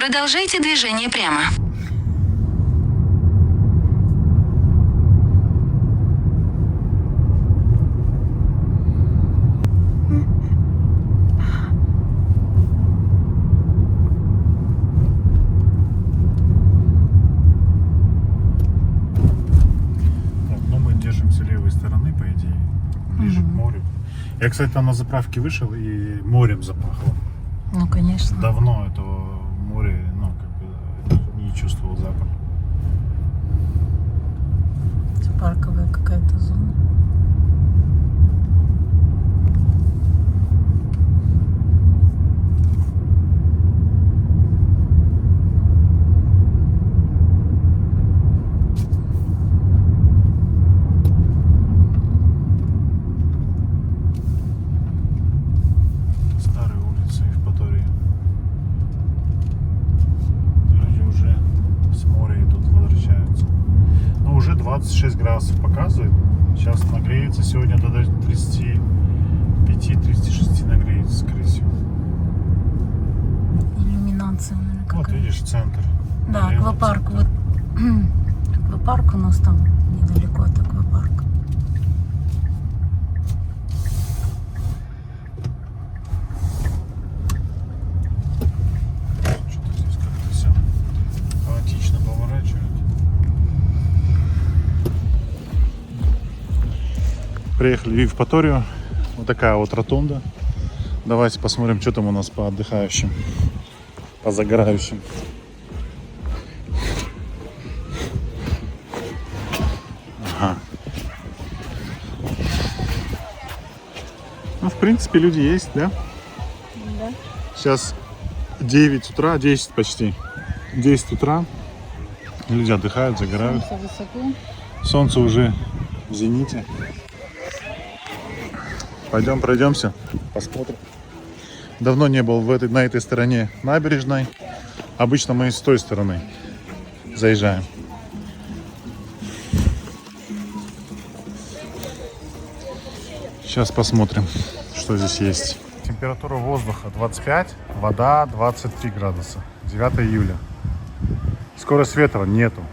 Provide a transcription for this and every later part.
Продолжайте движение прямо. Я, кстати, там на заправке вышел и морем запахло. Ну, конечно. Давно этого моря, не чувствовал запах. Это парковая какая-то зона. Уже 26 градусов показывает. Сейчас нагреется. Сегодня до 35-36 нагреется, скорее всего. Иллюминация, наверное, какая-то. Вот видишь центр. Да, аквапарк. Вот. Аквапарк у нас там недалеко от аквапарка. Что-то здесь как-то все хаотично поворачивает. Приехали в Евпаторию. Вот такая вот ротонда. Давайте посмотрим, что там у нас по отдыхающим, по загорающим. Ага. Ну, в принципе, люди есть, да? Да. Сейчас 9 утра, 10 почти. 10 утра. Люди отдыхают, загорают. Солнце высоко. Солнце уже в зените. Пойдем пройдемся, посмотрим. Давно не был на этой стороне набережной. Обычно мы с той стороны заезжаем. Сейчас посмотрим, что здесь есть. Температура воздуха 25, вода 23 градуса. 9 июля. Скорость ветра нету.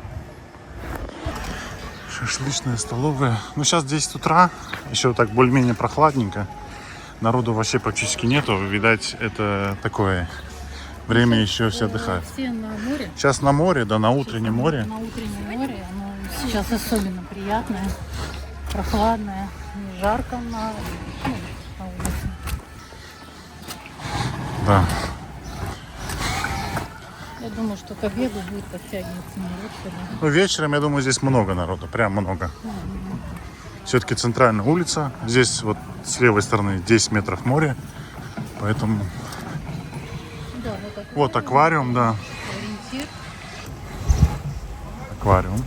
Шашлычная столовая. Ну, сейчас 10 утра. Еще так более-менее прохладненько. Народу вообще практически нету. Видать, это такое время еще все отдыхают. Все на море. Сейчас на море, да, на утреннем море. На утреннем море. Оно сейчас особенно приятное, прохладное, не жарко на улице. Да. Я думаю, что к обеду будет подтягиваться народ. Ну, вечером, я думаю, здесь много народу. Прям много. Все-таки центральная улица. Здесь вот с левой стороны 10 метров море. Поэтому... Да, вот аквариум, да. Ориентир. Аквариум.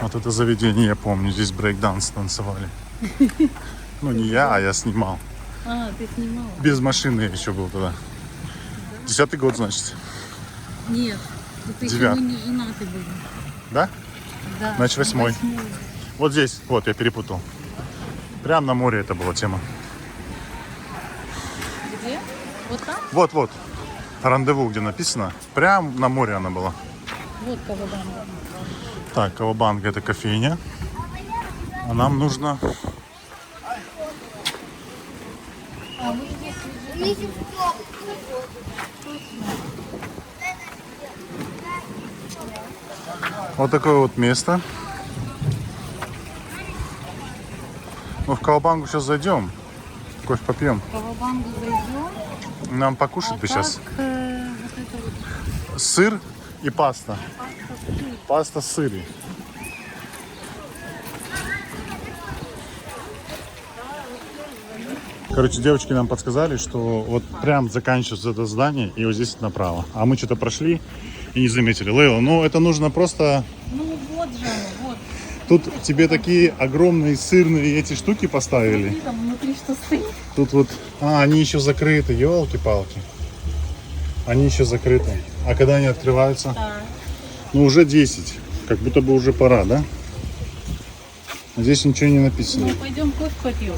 Вот это заведение, я помню. Здесь брейк-данс танцевали. Ну, не я, а я снимал. А, ты снимала? Без машины я еще был тогда. 10-й год, значит. Нет, это еще мы не женаты были. Да? Да. Значит, 8-й. Вот здесь, вот, я перепутал. Прям на море это была тема. Где? Вот там? Вот. Рандеву, где написано. Прям на море она была. Вот Кавабанга. Так, Кавабанга — это кофейня. А нам нужно... Вот такое вот место. Ну, в Кавабангу сейчас зайдем. Кофе попьем. В Кавабангу зайдем. Нам покушать бы сейчас. Вот это вот. Сыр и паста. Паста с сыром. Короче, девочки нам подсказали, что вот прям заканчивается это здание и вот здесь направо. А мы что-то прошли и не заметили. Лейла, ну это нужно просто... Ну вот же оно, вот. Тут тебе такие огромные сырные эти штуки поставили. Смотри, там внутри что стоит. Тут вот... А, они еще закрыты, елки-палки. Они еще закрыты. А когда они открываются? Да. Ну уже 10. Как будто бы уже пора, да? Здесь ничего не написано. Ну, пойдем кофе попьем.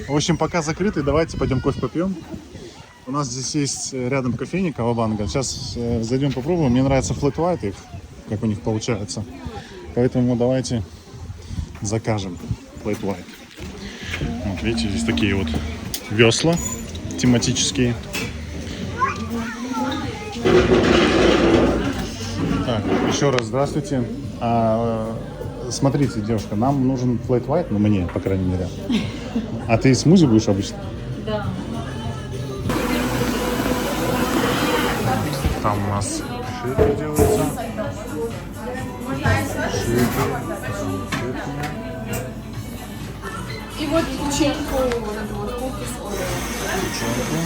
В общем, пока закрытый, давайте пойдем кофе попьем. У нас здесь есть рядом кофейня Кавабанга. Сейчас зайдем попробуем. Мне нравится flat white, как у них получается. Поэтому давайте закажем flat white. Вот видите, здесь такие вот весла тематические. Так, еще раз здравствуйте. Смотрите, девушка, нам нужен flat white, ну мне, по крайней мере. А ты смузи будешь обычно? Да. Там у нас шейки делаются. И вот печеньку, вот эту вот куки с Орео.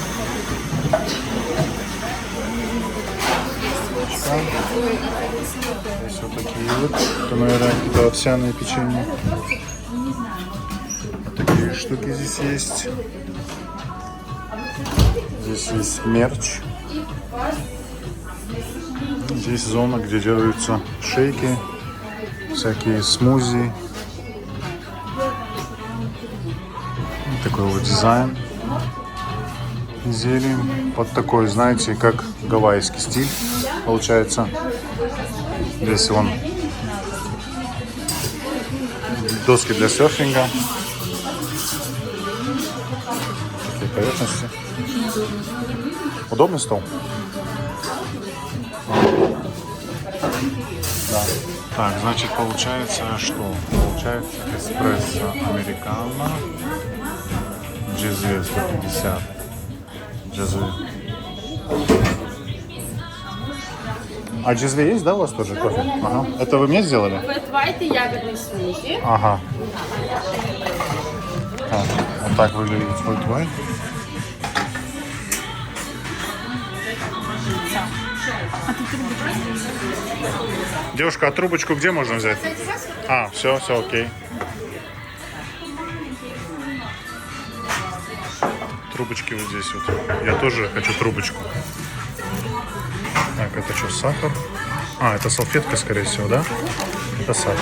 Здесь вот такие вот. Это, наверное, какие-то овсяные печенья. Вот такие штуки здесь есть. Здесь есть мерч. Здесь зона, где делаются шейки, всякие смузи. Вот такой вот дизайн изделий. Под такой, знаете, как гавайский стиль получается. Здесь вон доски для серфинга. Такие поверхности. Удобный стол? Да. Так, значит, получается что? Получается эспрессо американо, джезе 150, джезе. А джезве есть, да, у вас тоже кофе? Ага. Это вы мне сделали? Flat white и ягодный смузи. Ага. Так, вот так выглядит flat white. Девушка, а трубочку где можно взять? А, все, окей. Трубочки вот здесь вот. Я тоже хочу трубочку. Так, это что, сахар? А, это салфетка, скорее всего, да? Это сахар.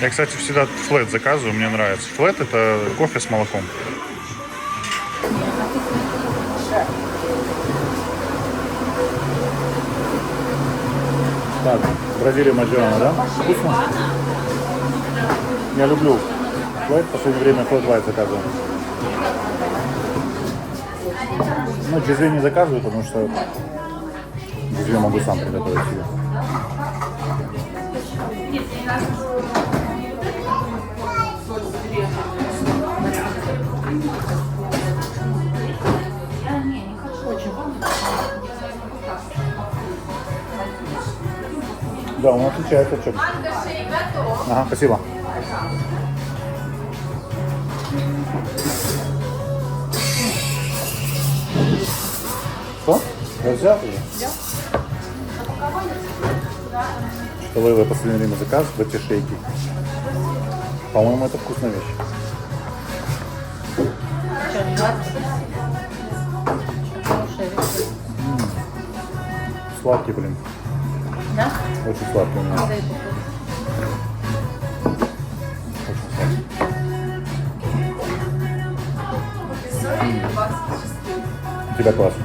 Я, кстати, всегда флэт заказываю, мне нравится. Флэт — это кофе с молоком. Так, Бразилия Маджиана, да? Вкусно? Я люблю флэт, в последнее время флэт white заказываю. Ну, джезве не заказываю, потому что джезве могу сам приготовить себе. Да, он отличается от чего. Ага, спасибо. Что? Взял уже? Да. Что вы в последнее время заказываете эти шейки? По-моему, это вкусная вещь. Сладкий, блин. Да? Очень сладкий у меня. Очень сладкий. У тебя классно.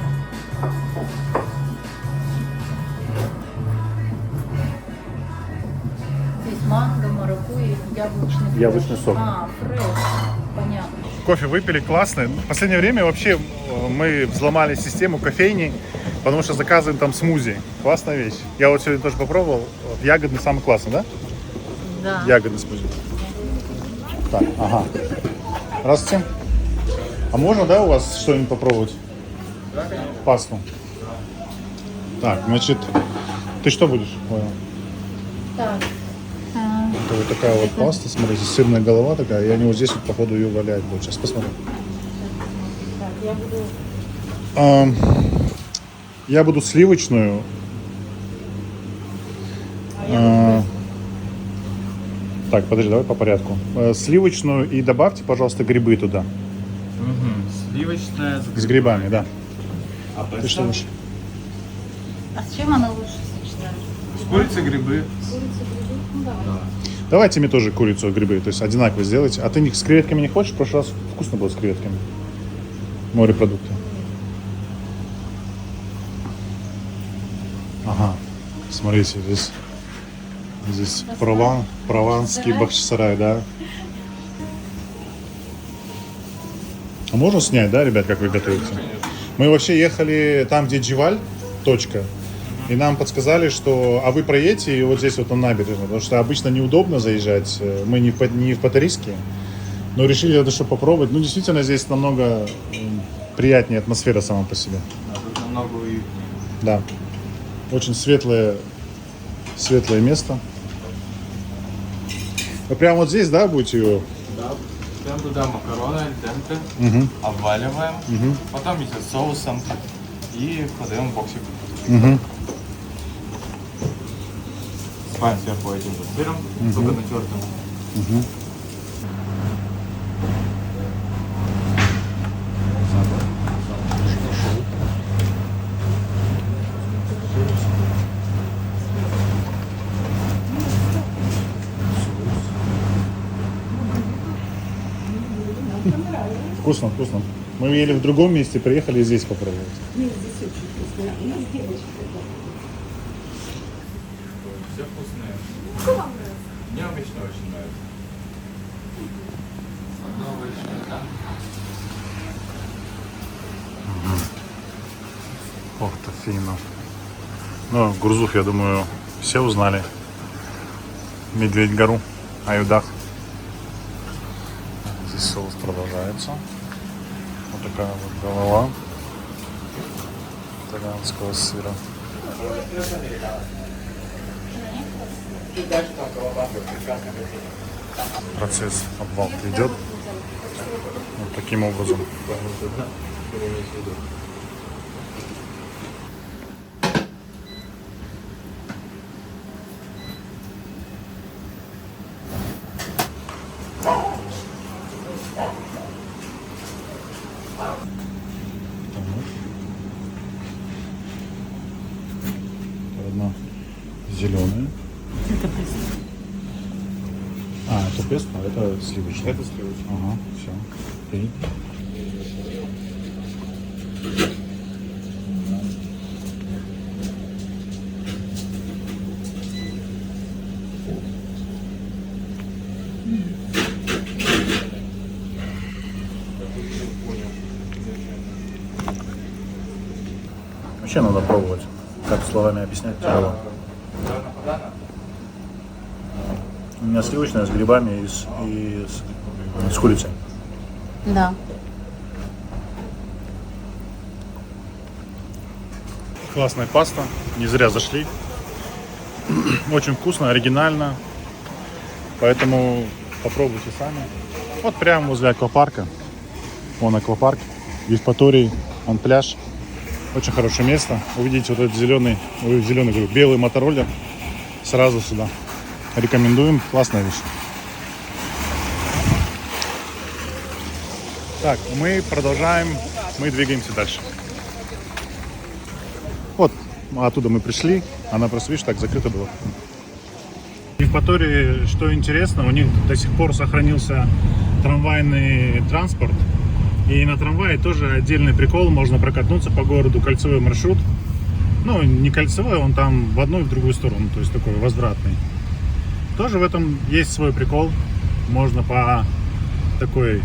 Здесь манго, маракуйя, яблочный. Яблочный сок. А, фреш. Понятно. Кофе выпили, классно. В последнее время вообще мы взломали систему кофейни, потому что заказываем там смузи. Классная вещь. Я вот сегодня тоже попробовал. Вот, ягодный самый классный, да? Да. Ягодный смузи. Так, ага. Здравствуйте. А можно, да, у вас что-нибудь попробовать? Пасту. Так, значит, ты что будешь? Ой, Так. это вот такая вот паста, смотрите, сырная голова такая, и они вот здесь вот, походу, ее валяют. Вот, сейчас посмотрим. Так, я буду... Я буду сливочную. Так, подожди, давай по порядку. Сливочную и добавьте, пожалуйста, грибы туда. Сливочная С грибами, да. А Ты что будешь? А с чем она лучше сочетается? с курицей грибы. Ну, давай. Давайте мне тоже курицу и грибы, то есть одинаково сделайте. А ты с креветками не хочешь? В прошлый раз вкусно было с креветками. Морепродукты. Ага, смотрите, здесь прованский бахчисарай, да. А можно снять, да, ребят, как вы готовите? Мы вообще ехали там, где Дживаль, точка. И нам подсказали, что а вы проедете и вот здесь вот на набережной, потому что обычно неудобно заезжать, мы не в Патариске, но решили это что попробовать. Ну, действительно, здесь намного приятнее атмосфера сама по себе. Да, тут намного уютнее. Да, очень светлое место. Вы прямо вот здесь, да, будете его? Да. Прям туда макароны альденте, обваливаем, потом идет соусом и подаем в боксик. Спаем сверху этим же сыром, только натертым. Вкусно, вкусно. Мы ели в другом месте, приехали здесь попробовать. Все вкусное. Мне обычно очень нравится. Новый, да? Ох ты, финно. Ну, Гурзуф, я думаю, все узнали. Медведь-гору, Аюдах. Здесь соус продолжается. Вот такая вот голова таганского сыра. Процесс обвалки идет вот таким образом. Одна зеленая. Это песто. А, это песто, а это сливочное. Это сливочное. Ага, все. Окей. Вообще надо пробовать. Как словами объяснять тяжело. У меня сливочное с грибами и с курицей. Да. Классная паста, не зря зашли. Очень вкусно, оригинально. Поэтому попробуйте сами. Вот прямо возле аквапарка. Вон аквапарк. В Евпатории, он пляж. Очень хорошее место. Увидите вот этот говорю, белый мотороллер. Сразу сюда. Рекомендуем. Классная вещь. Так, мы продолжаем. Мы двигаемся дальше. Вот, оттуда мы пришли. Она просто, видишь, так закрыта была. В Евпатории, что интересно, у них до сих пор сохранился трамвайный транспорт. И на трамвае тоже отдельный прикол, можно прокатнуться по городу, кольцевой маршрут. Ну, не кольцевой, он там в одну и в другую сторону, то есть такой возвратный. Тоже в этом есть свой прикол. Можно по такой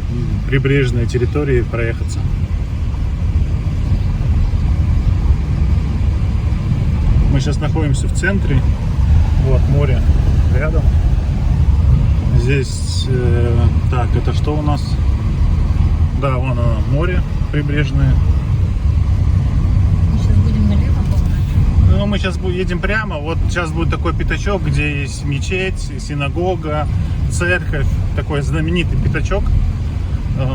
прибрежной территории проехаться. Мы сейчас находимся в центре. Вот море рядом. Здесь, так, это что у нас? Да, вон оно, море прибрежное. Мы сейчас будем налево поворачивать. Ну, мы сейчас едем прямо. Вот сейчас будет такой пятачок, где есть мечеть, синагога, церковь. Такой знаменитый пятачок.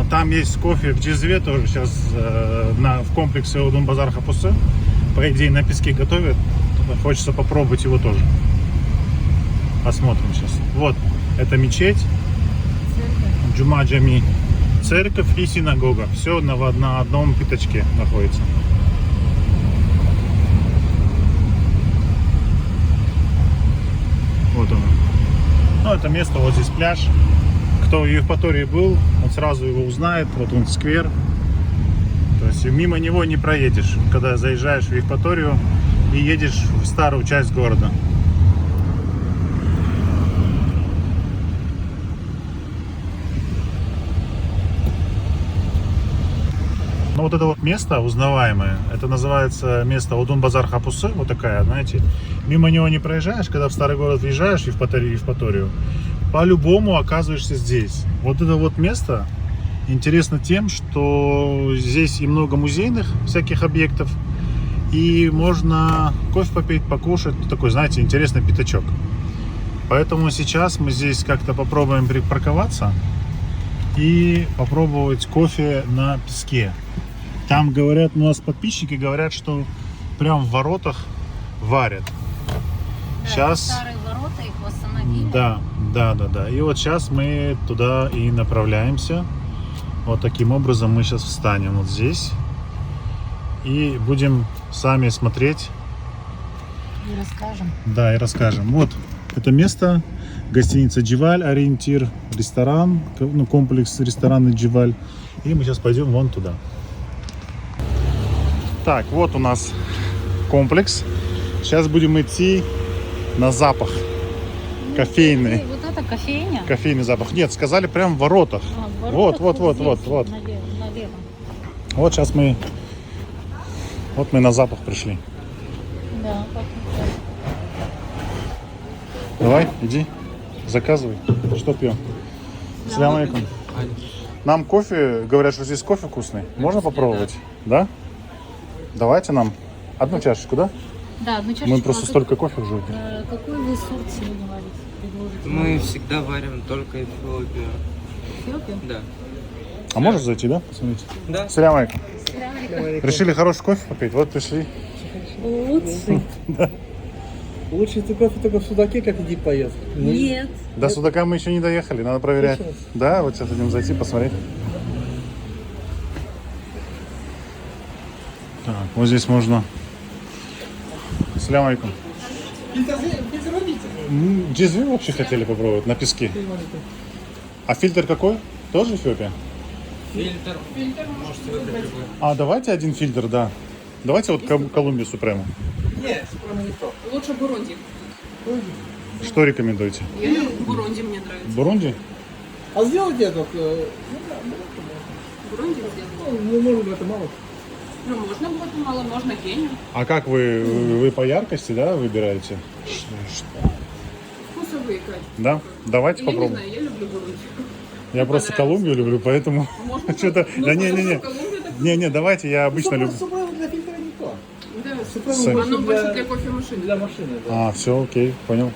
Там есть кофе в Джезве тоже сейчас в комплексе Удун-Базар Хапусы. По идее, на песке готовят. Хочется попробовать его тоже. Посмотрим сейчас. Вот, это мечеть. Джума Джами. Церковь и синагога. Все на одном пятачке находится. Вот оно. Ну, это место, вот здесь пляж. Кто в Евпатории был, он сразу его узнает. Вот он сквер. То есть мимо него не проедешь, когда заезжаешь в Евпаторию и едешь в старую часть города. Ну вот это вот место узнаваемое, это называется место Одун-Базар Хапусы, вот такая, знаете. Мимо него не проезжаешь, когда в старый город въезжаешь в Евпаторию, по-любому оказываешься здесь. Вот это вот место интересно тем, что здесь и много музейных всяких объектов, и можно кофе попить, покушать, такой, знаете, интересный пятачок. Поэтому сейчас мы здесь как-то попробуем припарковаться и попробовать кофе на песке. Там говорят, у нас подписчики говорят, что прям в воротах варят. Сейчас. Старые ворота, их восстановили. Да. И вот сейчас мы туда и направляемся. Вот таким образом мы сейчас встанем вот здесь и будем сами смотреть. И расскажем. Да, и расскажем. Вот это место, гостиница Дживаль, ориентир, ресторан, ну, комплекс ресторанный Дживаль. И мы сейчас пойдем вон туда. Так, вот у нас комплекс. Сейчас будем идти на запах. Кофейный. Вот это кофейня? Кофейный запах. Нет, сказали прям в воротах. В Вот. Налево. Вот сейчас мы... Вот мы на запах пришли. Да, Давай, иди, заказывай. Что пьем? Ассаляму алейкум. Нам кофе, говорят, что здесь кофе вкусный. Можно попробовать? Да? Давайте нам одну чашечку, да? Да, одну чашечку. Мы просто столько кофе уже выпили. Какой вы сорт сегодня варите? Предложите. Мы всегда варим только Эфиопию. Эфиопию? Да. А можешь зайти, да? Посмотрите. Да. Ассаляму алейкум. Решили хороший кофе попить? Вот пришли. Лучший. Лучше ты кофе только в Судаке, как иди поесть. Нет. До Судака мы еще не доехали, надо проверять. Сейчас. Да, вот сейчас идем зайти, посмотреть. Так, вот здесь можно... Ассаляму алейкум. Джизве вообще хотели попробовать на песке. А фильтр какой? Тоже Эфиопия? Фильтр. Можете выбрать любой. А, давайте один фильтр, да. Давайте вот Колумбию Супрему. Нет, супрема не то. Лучше Бурунди. Что рекомендуете? Бурунди мне нравится. Бурунди? А сделайте этот, Бурунди сделать. ну, может быть, это мало. Ну, можно будет мало, можно Кению. А как вы по яркости, да, выбираете? Вкусовые качества. Да? Давайте Я не попробуем. знаю, я люблю Бурунди. Я просто Колумбию люблю, поэтому Можно что-то... ну, Да не-не-не. Колумбия так- Не-не, давайте, я обычно люблю. Супрема для фильтра не то. Да, Супрема оно больше для кофемашины. Для машины, да. А, все, окей, понял.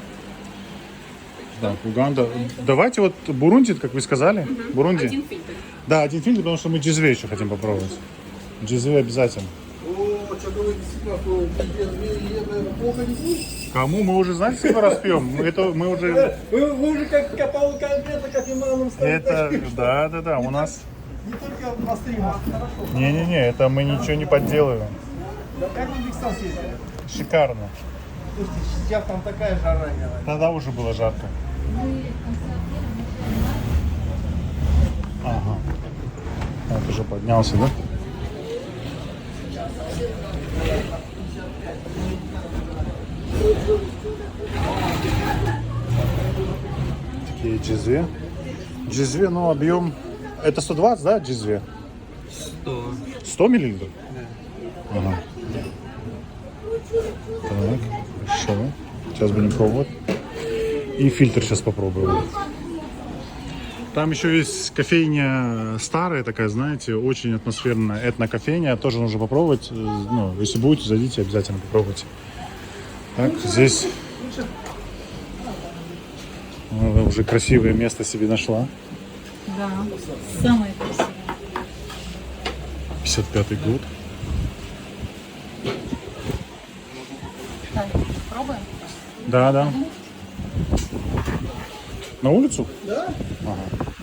Так, Уганда. Давайте вот Бурунди, как вы сказали. Бурунди. Один фильтр. Да, один фильтр, потому что мы джизве еще хотим попробовать. Джизве обязательно. О, что-то вы действительно плохо не слышите. Кому? Мы уже, знаете, сколько раз пьем? Мы уже... Вы уже как копал конкретно, как имамом Это, да, у нас... Не только на стримах, хорошо. Не-не-не, это мы ничего не подделываем. Да как вы в Узбекистан съездили? Шикарно. Слушайте, сейчас там такая жара, говорят. Тогда уже было жарко. Ага. Вот уже поднялся, да? Такие джизве. Джизве, ну, объем... Это 120, да, джизве? 100. 100 миллилитров? Да. Ага. Так, хорошо. Сейчас будем пробовать. И фильтр сейчас попробуем. Там еще есть кофейня старая такая, знаете, очень атмосферная этнокофейня. Тоже нужно попробовать. Ну, если будете, зайдите, обязательно попробуйте. Так, здесь уже красивое место себе нашла. Да, самое красивое. 55-й год. Так, пробуем? Да, да. На улицу? Да? Ага.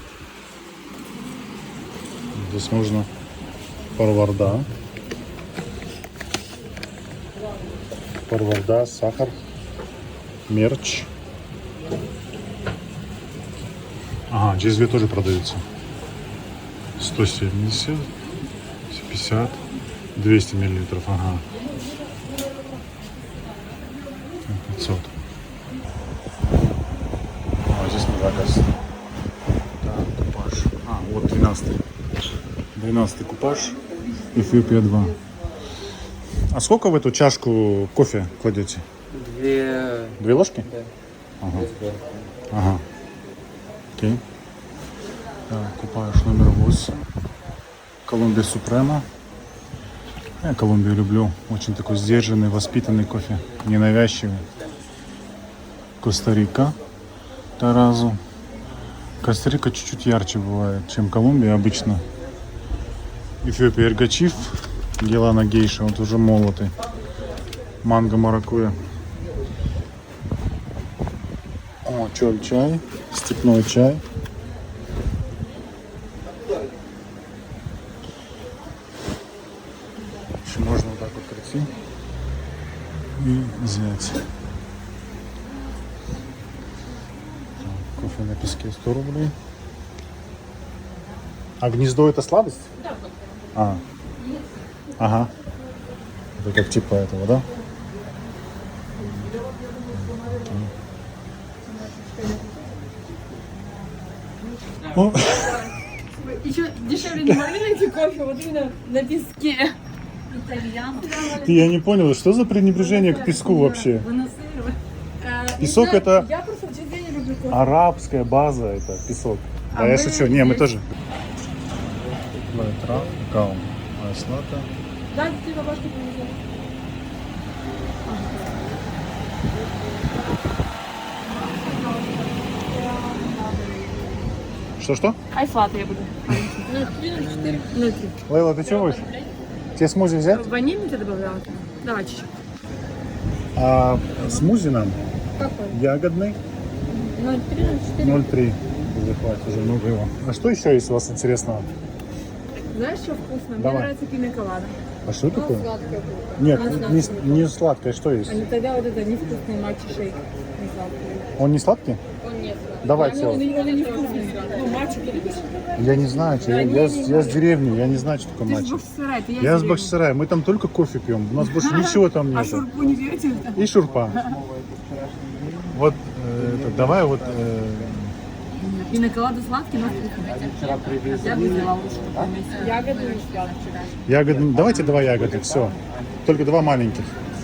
Здесь можно парварда. Парварда, сахар, мерч. А, GSB тоже продаются. 170, 50, 200 миллилитров, ага. 500. А, здесь не заказ. Так, купаж. А, вот 12-й. 12-й купаж. Эфиопия 2. А сколько в эту чашку кофе кладете? 2 ложки? Да. Ага. Ага. Окей. Так, купаж номер 8. Колумбия Супрема. Я Колумбию люблю. Очень такой сдержанный, воспитанный кофе. Ненавязчивый. Коста-Рика. Таразу. Коста-Рика чуть-чуть ярче бывает, чем Колумбия обычно. Эфиопия Эргачиф. Гелана Гейша. Вот уже молотый. Манго маракуйя. О, чоль чай. Степной чай. Еще можно вот так вот прийти и взять. Так, кофе на песке 100 рублей. А гнездо это сладость? Да. А. Ага. Это как типа этого, да? О, Еще дешевле не могли найти кофе, вот именно на песке. я не понял, что за пренебрежение к песку вообще? Песок это Я просто в жизни не люблю кофе. арабская база, это песок. Да, я шучу. Не, мы тоже. Трав, какао, айслата. Да, ты бабушке привезла. Что-что? Айслат я буду. 0,3. Лейла, ты чего будешь? Тебе смузи взять? Ванильный ты добавляла? Давай чуть-чуть. А смузи нам Какой? ягодный 0,3, 0,4. 0,3. Захватит уже много его. А что еще есть у вас интересного? Знаешь, что вкусно? Мне Давай. нравится пина-колада. А что такое? Сладкое. Нет, Она не сладкое, что есть? А не тогда вот это невкусный матча-шейк. Не сладкий. Он не сладкий? Он нет. Давайте. Он и невкусный. Ну, матча ты любишь. Я не знаю, что я с деревни, я не знаю, что такое Ты матча. с Бахчисарая, ты Я с Бахчисарая, мы там только кофе пьем, у нас больше ничего там А нет. шурпу не берете? И шурпа. Вот, давай вот... Пина-колада сладкий, но вкусный. Я бы взяла лучше. Ягоды и сладкие. ягоды, давайте 2 ягоды, все. Только 2 маленьких.